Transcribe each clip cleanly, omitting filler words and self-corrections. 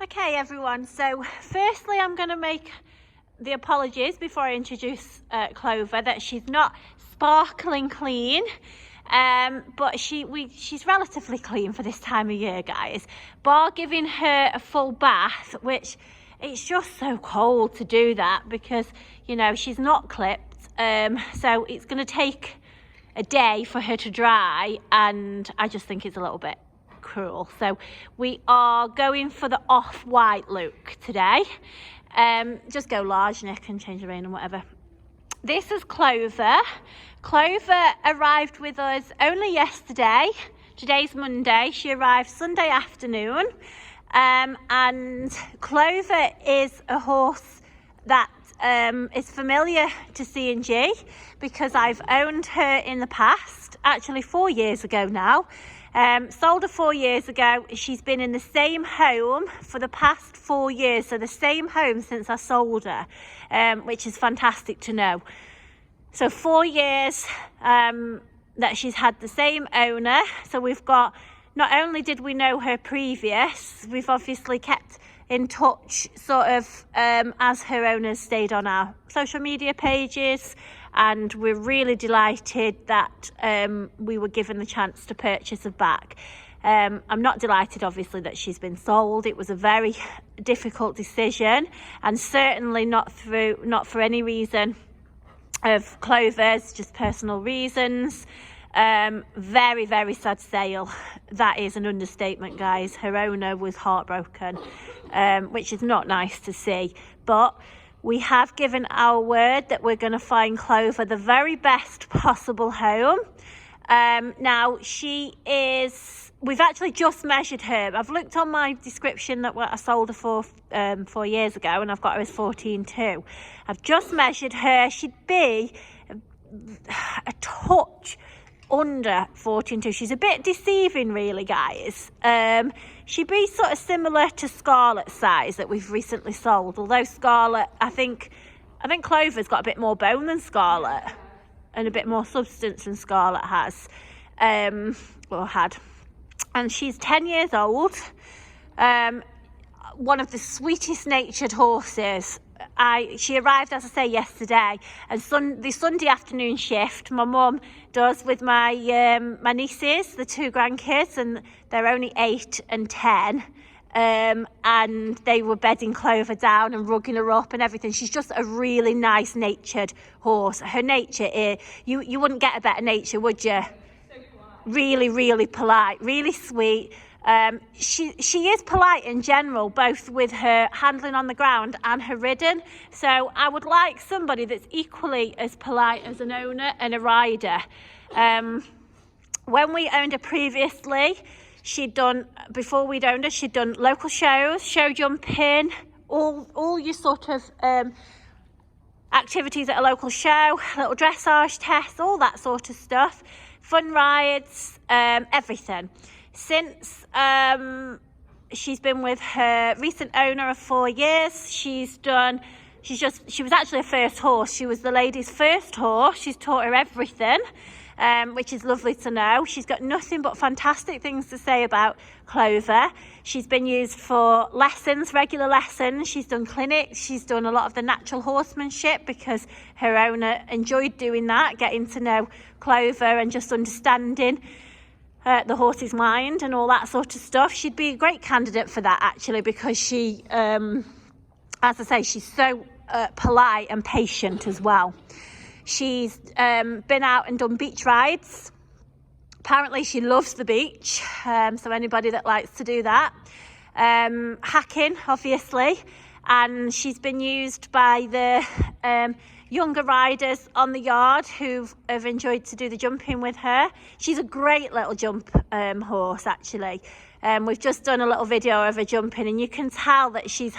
Okay everyone, so firstly I'm going to make the apologies before I introduce Clover that she's not sparkling clean, but she's relatively clean for this time of year, guys, bar giving her a full bath, which it's just so cold to do that because, you know, she's not clipped, so it's going to take a day for her to dry, and I just think it's a little bit cruel. So we are going for the off-white look today. Just go large, Nick, and change the rein and whatever. This is Clover. Clover arrived with us only yesterday. Today's Monday. She arrived Sunday afternoon. And Clover is a horse that is familiar to CnG because I've owned her in the past, actually 4 years ago now. Sold her 4 years ago. She's been in the same home for the past 4 years, so the same home since I sold her, which is fantastic to know. So 4 years that she's had the same owner. So we've got, not only did we know her previous, we've obviously kept in touch sort of as her owners stayed on our social media pages, and we're really delighted that we were given the chance to purchase her back. I'm not delighted obviously that she's been sold. It was a very difficult decision, and certainly not for any reason of Clover's, just personal reasons. Very, very sad sale. That is an understatement, guys. Her owner was heartbroken, which is not nice to see, but we have given our word that we're going to find Clover the very best possible home. Now we've actually just measured her. I've looked on my description that what I sold her for 4 years ago, and I've got her as 14.2. I've just measured her. She'd be a touch under 14.2. She's a bit deceiving, really, guys. She'd be sort of similar to Scarlet's size that we've recently sold, although Scarlet, I think Clover's got a bit more bone than Scarlet and a bit more substance than Scarlet has, or had. And she's 10 years old, one of the sweetest natured horses. She arrived, as I say, yesterday, and the Sunday afternoon shift my mum does with my nieces, the 2 grandkids, and they're only 8 and 10, and they were bedding Clover down and rugging her up and everything. She's just a really nice natured horse. Her nature is, you wouldn't get a better nature, would you? Really, really polite, really sweet. She is polite in general, both with her handling on the ground and her ridden. So I would like somebody that's equally as polite as an owner and a rider. When we owned her previously, before we'd owned her, she'd done local shows, show jumping, all your sort of activities at a local show, little dressage tests, all that sort of stuff, fun rides, everything. Since she's been with her recent owner of 4 years, she was actually a first horse. She was the lady's first horse. She's taught her everything, which is lovely to know. She's got nothing but fantastic things to say about Clover. She's been used for lessons, regular lessons. She's done clinics. She's done a lot of the natural horsemanship because her owner enjoyed doing that, getting to know Clover and just understanding the horse's mind and all that sort of stuff. She'd be a great candidate for that, actually, because she, as I say, she's so polite and patient as well. She's been out and done beach rides. Apparently she loves the beach, so anybody that likes to do that. Hacking, obviously, and she's been used by the younger riders on the yard who have enjoyed to do the jumping with her. She's a great little jump horse, actually. We've just done a little video of her jumping, and you can tell that she's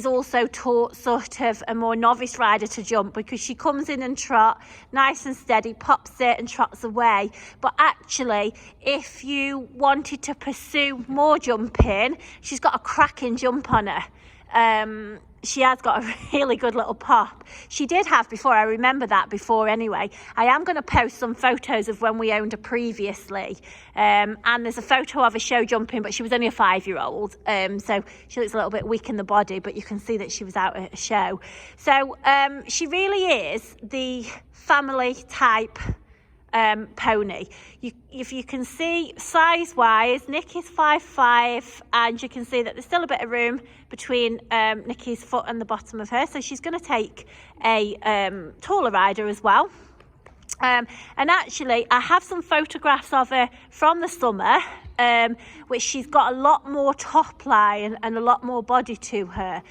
also taught sort of a more novice rider to jump, because she comes in and trot nice and steady, pops it and trots away. But actually, if you wanted to pursue more jumping, she's got a cracking jump on her. She has got a really good little pop. She did have before, I remember that before anyway. I am going to post some photos of when we owned her previously. And there's a photo of her show jumping, but she was only a 5-year-old. So she looks a little bit weak in the body, but you can see that she was out at a show. So she really is the family type pony. If you can see size wise, Nikki's 5'5", and you can see that there's still a bit of room between Nikki's foot and the bottom of her, so she's going to take a taller rider as well. And actually I have some photographs of her from the summer, which she's got a lot more top line and a lot more body to her,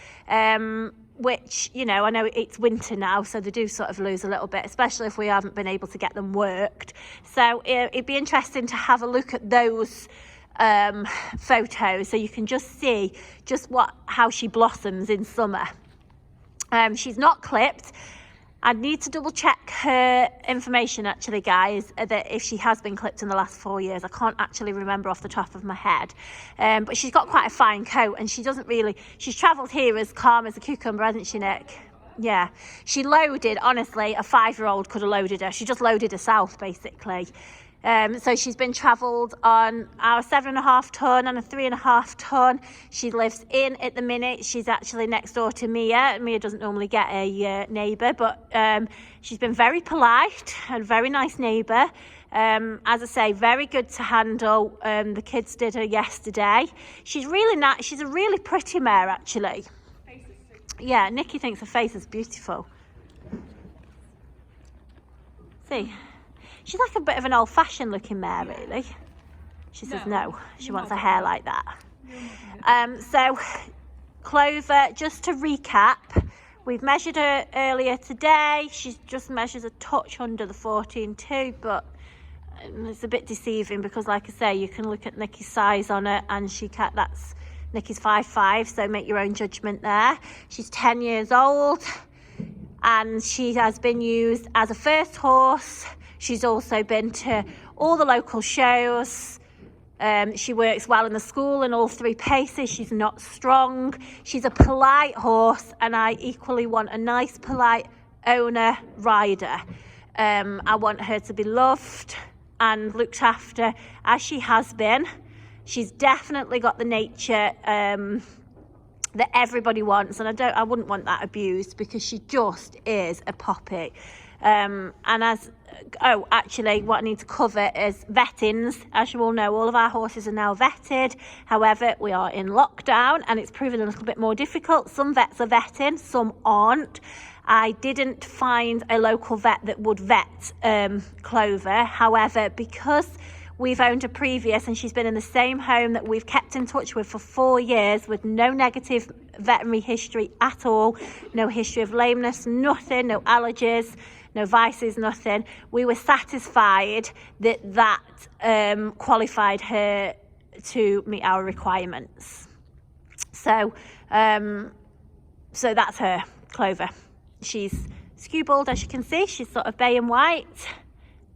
which, you know, I know it's winter now, so they do sort of lose a little bit, especially if we haven't been able to get them worked. So it'd be interesting to have a look at those photos, so you can just see just how she blossoms in summer. She's not clipped. I need to double check her information, actually, guys, that if she has been clipped in the last 4 years. I can't actually remember off the top of my head. But she's got quite a fine coat, and she's travelled here as calm as a cucumber, hasn't she, Nick? Yeah. She loaded, honestly, a 5-year-old could have loaded her. She just loaded herself, basically. So she's been travelled on our 7.5 ton and a 3.5 ton. She lives in at the minute. She's actually next door to Mia. Mia doesn't normally get a neighbour, but she's been very polite and very nice neighbour. As I say, very good to handle. The kids did her yesterday. She's really nice. She's a really pretty mare, actually. Yeah, Nikki thinks her face is beautiful. See? She's like a bit of an old-fashioned looking mare, really. She says no, she wants her hair like that. So, Clover, just to recap, we've measured her earlier today. She just measures a touch under the 14.2, but it's a bit deceiving because, like I say, you can look at Nikki's size on it, and that's Nikki's 5'5", so make your own judgment there. She's 10 years old, and she has been used as a first horse. She's also been to all the local shows. She works well in the school in all 3 paces. She's not strong. She's a polite horse, and I equally want a nice, polite owner rider. I want her to be loved and looked after as she has been. She's definitely got the nature that everybody wants, and I wouldn't want that abused, because she just is a poppy. Actually, what I need to cover is vettings. As you all know, all of our horses are now vetted. However, we are in lockdown, and it's proven a little bit more difficult. Some vets are vetting, some aren't. I didn't find a local vet that would vet Clover. However, because we've owned her previous, and she's been in the same home that we've kept in touch with for 4 years with no negative veterinary history at all, no history of lameness, nothing, no allergies, no vices, nothing. We were satisfied that qualified her to meet our requirements. So that's her, Clover. She's skewbald, as you can see. She's sort of bay and white,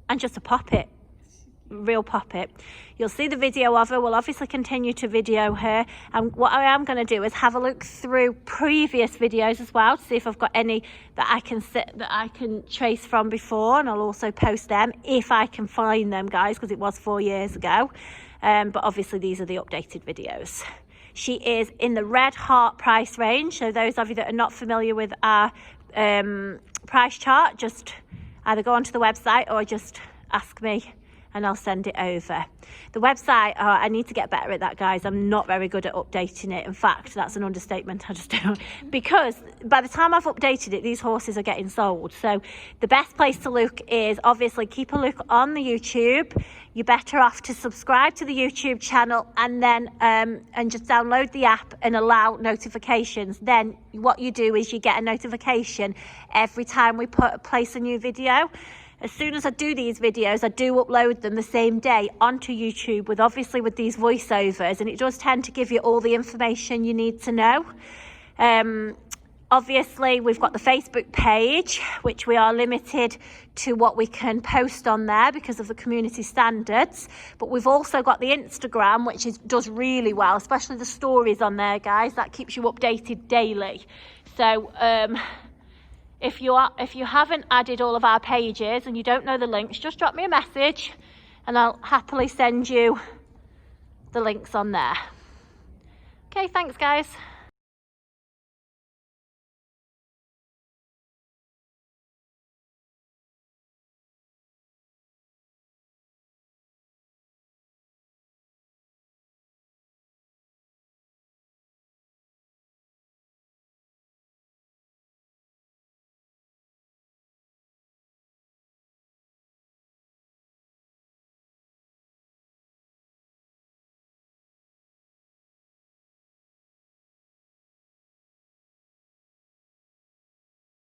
and just a poppet. Real poppet. You'll see the video of her. We'll obviously continue to video her, and what I am going to do is have a look through previous videos as well to see if I've got any that I can trace from before, and I'll also post them if I can find them, guys, because it was 4 years ago. But obviously these are the updated videos. She is in the red heart price range, so those of you that are not familiar with our price chart, just either go onto the website or just ask me and I'll send it over. The website, I need to get better at that, guys. I'm not very good at updating it. In fact, that's an understatement. I just don't, because by the time I've updated it, these horses are getting sold. So the best place to look is obviously keep a look on the YouTube. You're better off to subscribe to the YouTube channel and then and just download the app and allow notifications. Then what you do is you get a notification every time we place a new video. As soon as I do these videos, I do upload them the same day onto YouTube with these voiceovers, and it does tend to give you all the information you need to know. Obviously, we've got the Facebook page, which we are limited to what we can post on there because of the community standards. But we've also got the Instagram, which does really well, especially the stories on there, guys. That keeps you updated daily. So if you haven't added all of our pages and you don't know the links, just drop me a message and I'll happily send you the links on there. Okay, thanks, guys.